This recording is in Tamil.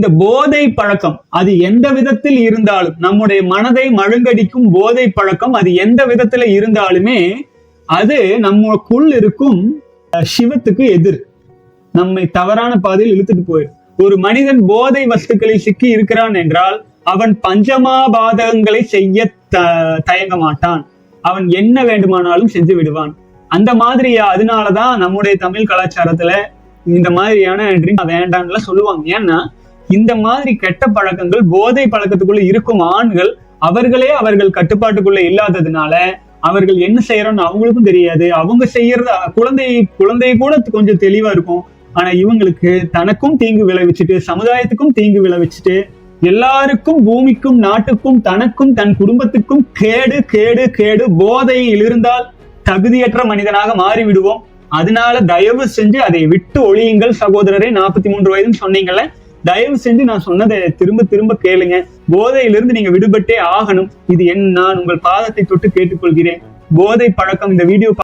இந்த போதை பழக்கம் அது எந்த விதத்தில் இருந்தாலும், நம்முடைய மனதை மழுங்கடிக்கும் போதை பழக்கம் அது எந்த விதத்துல இருந்தாலுமே அது நமக்குள் இருக்கும் சிவத்துக்கு எதிர், நம்மை தவறான பாதையில் இழுத்துட்டு போயிடும். ஒரு மனிதன் போதை வஸ்துக்களில் சிக்கி இருக்கிறான் என்றால் அவன் பஞ்சமாபாதகங்களை செய்ய தயங்க மாட்டான். அவன் என்ன வேண்டுமானாலும் செஞ்சு விடுவான். அந்த மாதிரியா, அதனாலதான் நம்முடைய தமிழ் கலாச்சாரத்துல இந்த மாதிரியான ட்ரிங்க் வேண்டாம்ல சொல்லுவாங்க. ஏன்னா இந்த மாதிரி கெட்ட பழக்கங்கள் போதை பழக்கத்துக்குள்ள இருக்கும் ஆண்கள் அவர்கள் கட்டுப்பாட்டுக்குள்ள இல்லாததுனால அவர்கள் என்ன செய்யறோம்னு அவங்களுக்கும் தெரியாது. அவங்க செய்யறத குழந்தை கூட கொஞ்சம் தெளிவா இருக்கும். ஆனா இவங்களுக்கு தனக்கும் தீங்கு விளைவிச்சுட்டு, சமுதாயத்துக்கும் தீங்கு விளைவிச்சுட்டு, எல்லாருக்கும், பூமிக்கும், நாட்டுக்கும், தனக்கும் தன் குடும்பத்துக்கும் கேடு கேடு கேடு. போதையில் இருந்தால் தகுதியற்ற மனிதனாக மாறிவிடுவோம். அதனால தயவு செஞ்சு அதை விட்டு ஒழியுங்கள் சகோதரரை. 43 வயதுன்னு சொன்னீங்கல்ல, தயவு செஞ்சு நான் சொன்னதை திரும்ப திரும்ப கேளுங்க. போதையிலிருந்து நீங்க விடுபட்டே ஆகணும். இது நான் உங்கள் பாதத்தை தொட்டு கேட்டுக்கொள்கிறேன். போதை பழக்கம் இந்த வீடியோ